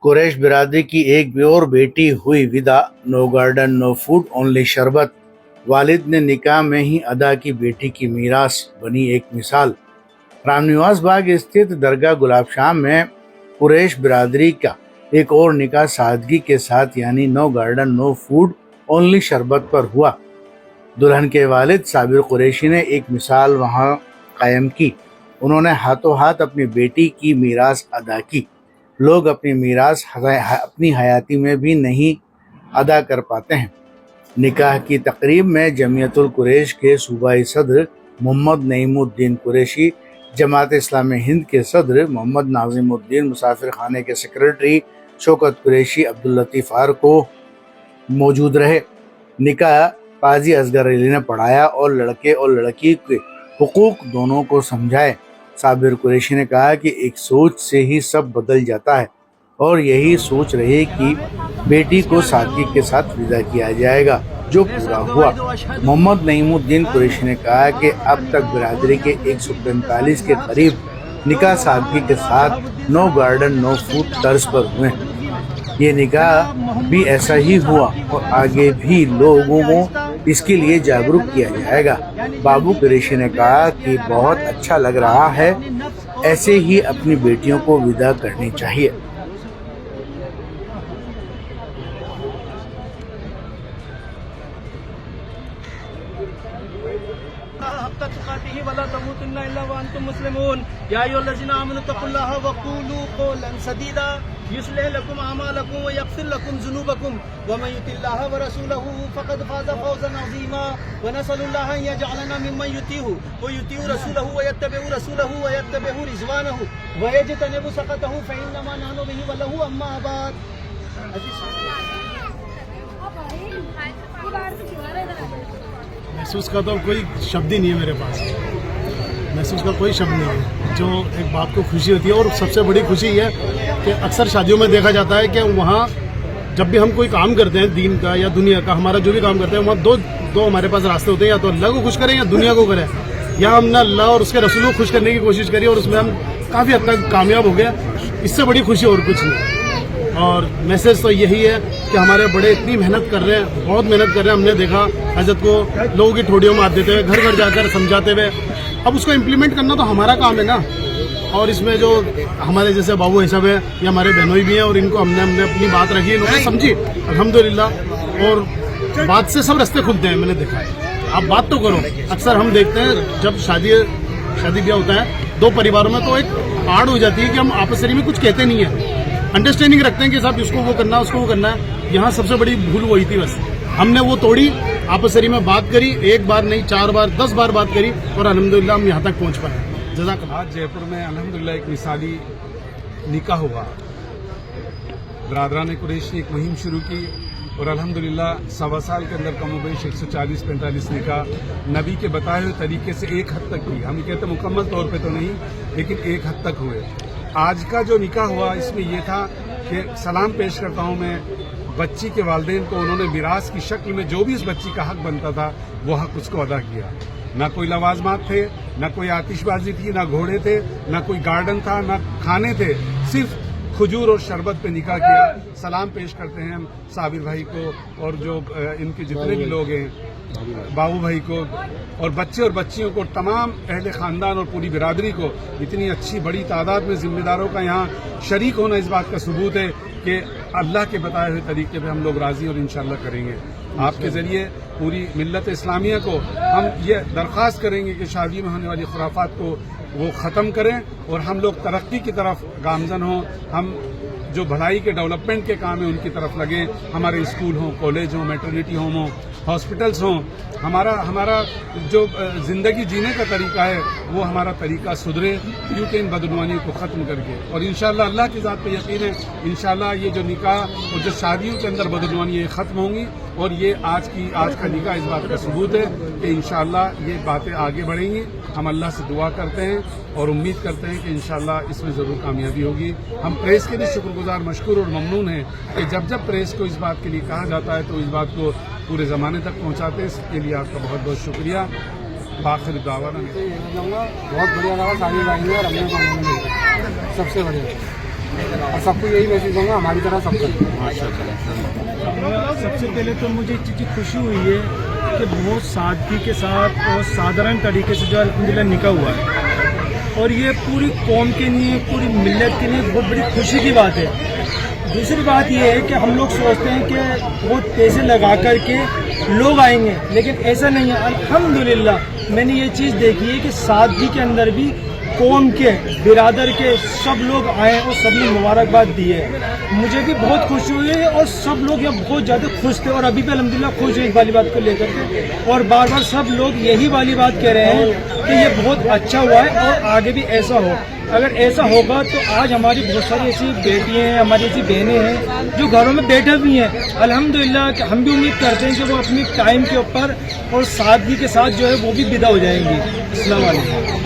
कुरैश बिरादरी की एक और बेटी हुई विदा। No garden no food only sharbat. वालिद ने निकाह में ही अदा की बेटी की मीरास, बनी एक मिसाल। रामनिवास बाग स्थित दरगाह गुलाब शाह में कुरैश बिरादरी का एक और निकाह सादगी के साथ यानी no garden no food only sharbat पर हुआ। दुल्हन के वालिद साबिर कुरैशी ने एक मिसाल वहां कायम की। उन्होंने हाथों हाथ अपनी बेटी की मीरास अदा की। लोग अपनी मीरास अपनी हयाती में भी नहीं अदा कर पाते हैं। निकाह की तकरीब में जमीयतुल कुरैश के सूबाई सदर मोहम्मद नईमुद्दीन कुरैशी, जमात इस्लामी हिंद के सदर मोहम्मद नाजिमुद्दीन, मुसाफिर खाने के सेक्रेटरी शौकत कुरैशी, अब्दुल लतीफ को मौजूद रहे। निकाह काजी असगर अली ने पढ़ाया और लड़के और लड़की के हुकूक दोनों को समझाए। साबिर कुरैशी ने कहा कि एक सोच से ही सब बदल जाता है और यही सोच रही कि बेटी को सादगी के साथ विदा किया जाएगा, जो पूरा हुआ। मोहम्मद नईमुद्दीन कुरैशी ने कहा कि अब तक बिरादरी के 145 के करीब निकाह सादगी के साथ नो गार्डन नो फूड तर्ज पर हुए। ये निकाह भी ऐसा ही हुआ और आगे भी लोगों को इसके लिए जागरूक किया जाएगा। बाबू कुरैशी ने कहा कि बहुत अच्छा लग रहा है, ऐसे ही अपनी बेटियों को विदा करनी चाहिए। वला तमूतुन्ना इल्ला व अंतुम मुस्लिमून या अय्युहल्लज़ीना आमनु तक़ुल्लाह व क़ूलू क़ौलन सदीदा युस्लिह लकुम अमालकुम व यग़फ़िर लकुम ज़ुनूबकुम व मन युतिल्लाह व रसूलहू फ़क़द फ़ाज़ फ़ौज़न अज़ीमा व नसअलुल्लाह अन यजअलना मिम्मन युतीहु व युतीउ रसूलहू व यत्तबिउ रसूलहू व यत्तबिउ रिज़वानहू व यजतनिबु सक़तहू फ़इन्नमा नहनु बिही व लहू अम्मा बाद। महसूस का तो कोई शब्द ही नहीं है मेरे पास। महसूस का कोई शब्द नहीं है। जो एक बाप को खुशी होती है, और सबसे बड़ी खुशी है कि अक्सर शादियों में देखा जाता है कि वहाँ जब भी हम कोई काम करते हैं दीन का या दुनिया का, हमारा जो भी काम करते हैं वहाँ दो हमारे पास रास्ते होते हैं, या तो अल्लाह को खुश करें या दुनिया को करें। या हमने अल्लाह और उसके रसूल को खुश करने की कोशिश करी और उसमें हम काफ़ी हद तक कामयाब हो गए। इससे बड़ी खुशी और कुछ नहीं। और मैसेज तो यही है कि हमारे बड़े इतनी मेहनत कर रहे हैं, बहुत मेहनत कर रहे हैं। हमने देखा हजरत को लोगों की ठोड़ियों में हाथ देते हुए, घर घर जाकर समझाते हुए। अब उसको इम्प्लीमेंट करना तो हमारा काम है ना। और इसमें जो हमारे जैसे बाबू साहब है या हमारे बहनोई भी हैं, और इनको हमने अपनी बात रखी, इन्होंने समझी अल्हम्दुलिल्लाह। और बात से सब रास्ते खुलते हैं, मैंने देखा है। आप बात तो करो। अक्सर हम देखते हैं जब शादी ब्याह होता है दो परिवारों में, तो एक आड़ हो जाती है कि हम आपस में कुछ कहते नहीं है, अंडरस्टैंडिंग रखते हैं कि साहब इसको वो करना है, उसको वो करना है। यहाँ सबसे बड़ी भूल वही थी। बस हमने वो तोड़ी, आपसरी में बात करी, एक बार नहीं 4 बार 10 बार बात करी, और अल्हम्दुलिल्लाह हम यहाँ तक पहुँच पाए। जज़ाकल्लाह। आज जयपुर में अल्हम्दुलिल्लाह एक मिसाली निकाह हुआ। बरादरान कुरैश ने एक मुहिम शुरू की और अल्हम्दुलिल्लाह 1.25 साल के अंदर कमोबेश 140-45 निकाह नबी के बताए हुए तरीके से एक हद तक की, हम कहते मुकम्मल तौर पे तो नहीं, लेकिन एक हद तक हुए। आज का जो निकाह हुआ इसमें यह था कि सलाम पेश करता हूं मैं बच्ची के वालिदैन को। उन्होंने मिरास की शक्ल में जो भी इस बच्ची का हक बनता था वो हक उसको अदा किया। ना कोई लवाजमात थे, ना कोई आतिशबाजी थी, ना घोड़े थे, ना कोई गार्डन था, ना खाने थे, सिर्फ खजूर और शरबत पे निकाह किया। सलाम पेश करते हैं हम साबिर भाई को और जो इनके जितने भी लोग हैं, बाबू भाई को, और बच्चे और बच्चियों को, तमाम अहले ख़ानदान और पूरी बिरादरी को। इतनी अच्छी बड़ी तादाद में ज़िम्मेदारों का यहाँ शरीक होना इस बात का सबूत है कि अल्लाह के बताए हुए तरीके पे हम लोग राज़ी और इंशाअल्लाह करेंगे। आपके ज़रिए पूरी मिल्लत इस्लामिया को हम ये दरख्वास्त करेंगे कि शादी में होने वाली खुराफात को वो ख़त्म करें और हम लोग तरक्की की तरफ गामज़न हों। हम जो भलाई के डेवलपमेंट के काम है उनकी तरफ लगे। हमारे स्कूल हों, कॉलेज हों, मैटरनिटी होम हों, हॉस्पिटल्स हों। हमारा जो ज़िंदगी जीने का तरीका है वो हमारा तरीका सुधरे, क्योंकि इन बदनवानियों को ख़त्म करके। और इंशाअल्लाह अल्लाह की ज़ात पे यकीन है, इंशाअल्लाह ये जो निकाह और जो शादियों के अंदर बदनवानियाँ ख़त्म होंगी। और ये आज का निकाह इस बात का सबूत है कि इंशाअल्लाह ये बातें आगे बढ़ेंगी। हम अल्लाह से दुआ करते हैं और उम्मीद करते हैं कि इंशाअल्लाह इसमें ज़रूर कामयाबी होगी। हम प्रेस के लिए शुक्रगुजार, मशकूर और ममनून हैं कि जब प्रेस को इस बात के लिए कहा जाता है तो इस बात को पूरे ज़माने तक पहुँचाते हैं। इसके लिए आपका बहुत बहुत शुक्रिया। आखिर दावाना बहुत बढ़िया लगा, सारी लाइन और सबसे बढ़िया। اور سب کو یہی میسج دوں گا ہماری طرح سب کریں. سب سے پہلے تو مجھے اس چیز کی خوشی ہوئی ہے کہ بہت سادگی کے ساتھ اور سادھارن طریقے سے جو الحمدللہ نکاح ہوا ہے، اور یہ پوری قوم کے لیے، پوری ملت کے لیے بہت بڑی خوشی کی بات ہے. دوسری بات یہ ہے کہ ہم لوگ سوچتے ہیں کہ بہت پیسے لگا کر کے لوگ آئیں گے، لیکن ایسا نہیں ہے. الحمدللہ میں نے یہ چیز دیکھی ہے کہ سادگی کے اندر بھی قوم کے، برادر کے سب لوگ آئے اور سب نے مبارکباد دی ہے. مجھے بھی بہت خوشی ہوئی ہے اور سب لوگ یہاں بہت زیادہ خوش تھے، اور ابھی بھی الحمدللہ خوش ہیں اس والی بات کو لے کر کے، اور بار بار سب لوگ یہی والی بات کہہ رہے ہیں کہ یہ بہت اچھا ہوا ہے اور آگے بھی ایسا ہو. اگر ایسا ہوگا تو آج ہماری بہت ساری ایسی بیٹیاں ہیں، ہماری ایسی بہنیں ہیں جو گھروں میں بیٹھے بھی ہیں. الحمدللہ کہ ہم بھی امید کرتے ہیں کہ وہ اپنی ٹائم کے اوپر اور سادگی کے ساتھ جو ہے وہ بھی ودا ہو جائیں گی. السلام علیکم.